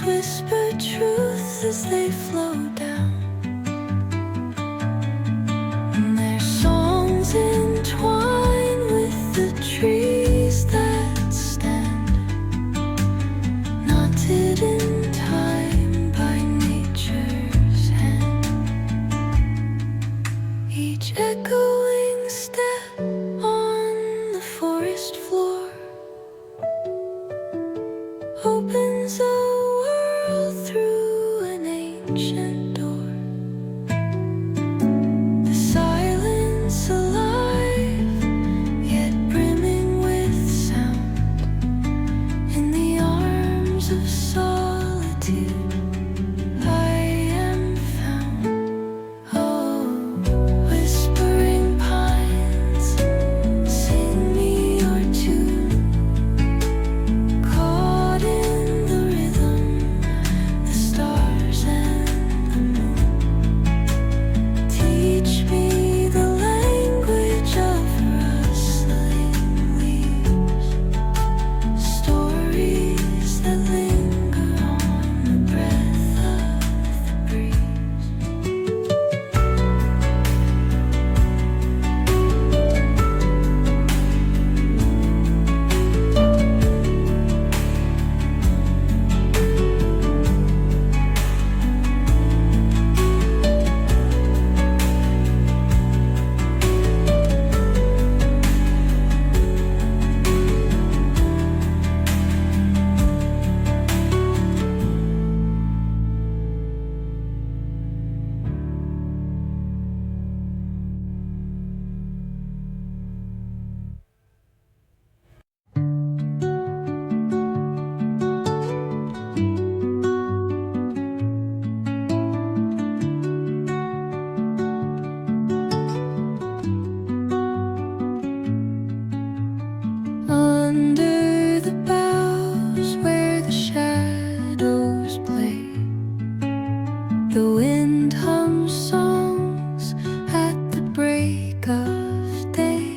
rivers whisper truths as they flow down, and their songs entwine with the trees that stand, knotted in time by nature's hand. Each echoing step on the forest floor opens a world through an ancient door. The silence alive, yet brimming with sound, in the arms of solitude I am found. Oh, whispering pines, sing me your tune, caught in the rhythm, the stars and the moon. Teach me the language of rustling leaves, stories that linger on the breath of the breeze. Under the boughs where the shadows play, the wind hums songs at the break of day.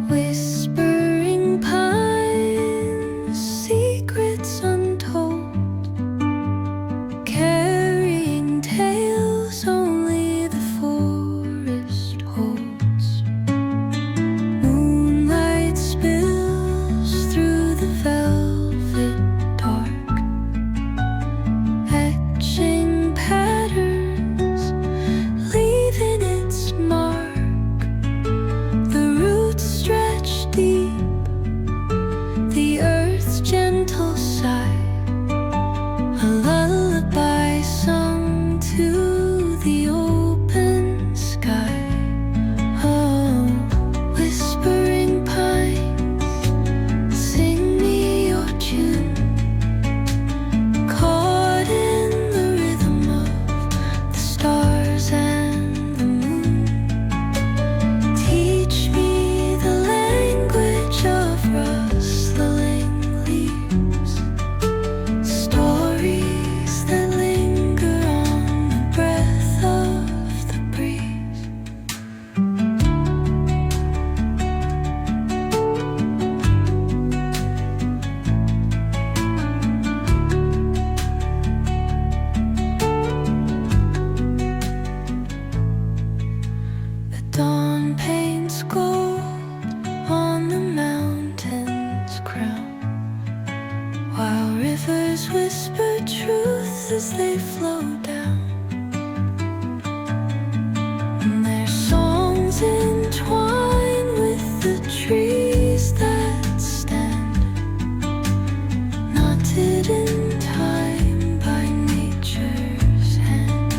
Whispering pines, secrets untold, carrying tales only the forest holds. Moonlight spills through the velvet dark, etching patterns, leaving its mark. The roots stretch deep, the earth's gentle sigh, a lullaby sung to the open sky. Oh, whispering pines, sing me your tune, caught in the rhythm of the stars and the moon. Teach me the language of rustling leaves, stories that linger on the breath of the breeze. The dawn paints gold on the mountain's crown, while rivers whisper truths as they flow down, and their songs entwine with the trees that stand, knotted in time by nature's hand.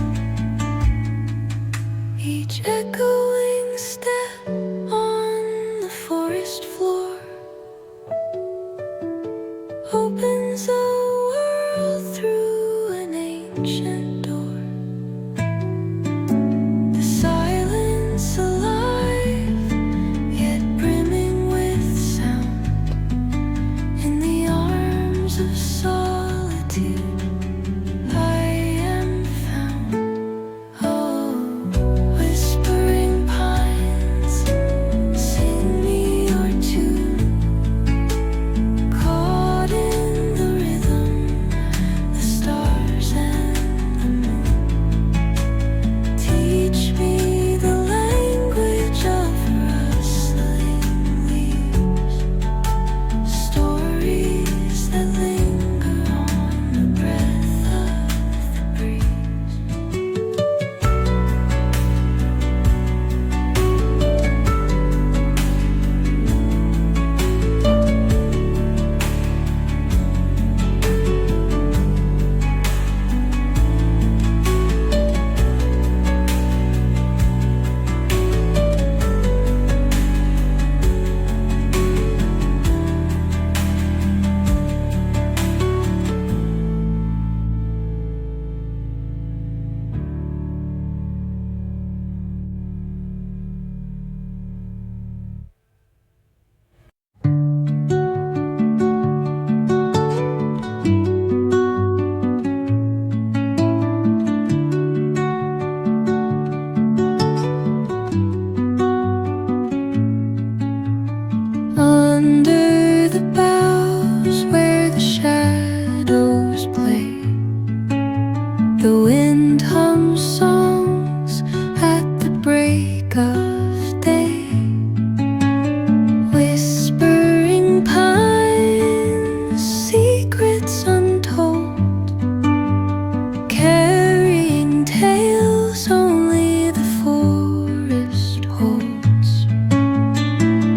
Each echoing step on the forest floor opens a world through an ancient door. The silence alive, yet brimming with sound, in the arms of solitude I am found. Oh, whispering pines, sing me your tune, under the boughs where the shadows play. The wind hums songs at the break of day. Whispering pines, secrets untold, carrying tales only the forest holds.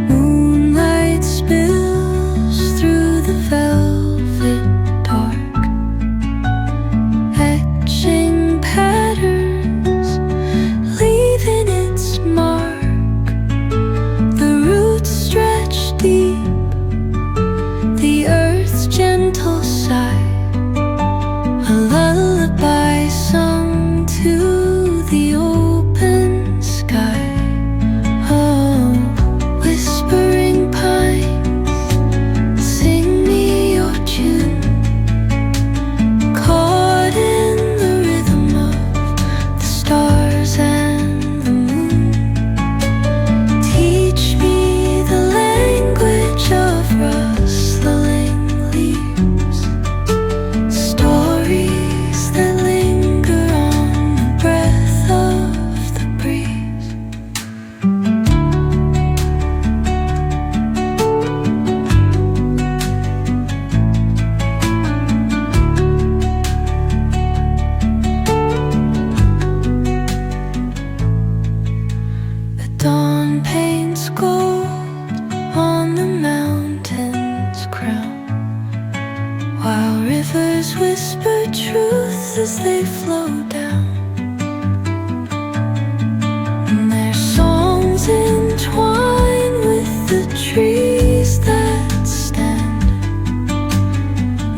Moonlight spills through the velvet dark, etching patterns, leaving its mark. The roots stretch deep, the earth's gentle sigh, a lullaby sung to the open sky. Oh, whispering pines, sing me your tune, caught in the rhythm of the stars and the moon. Teach me the language of rustling leaves, stories that linger on the breath of the breeze. The dawn paints gold on the mountain's crown, while rivers whisper truth as they flow down. And their songs entwine with the trees that stand,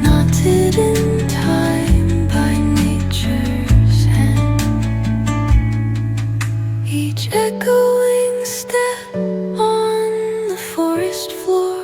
knotted in time by nature's hand. Each echoing step on the forest floor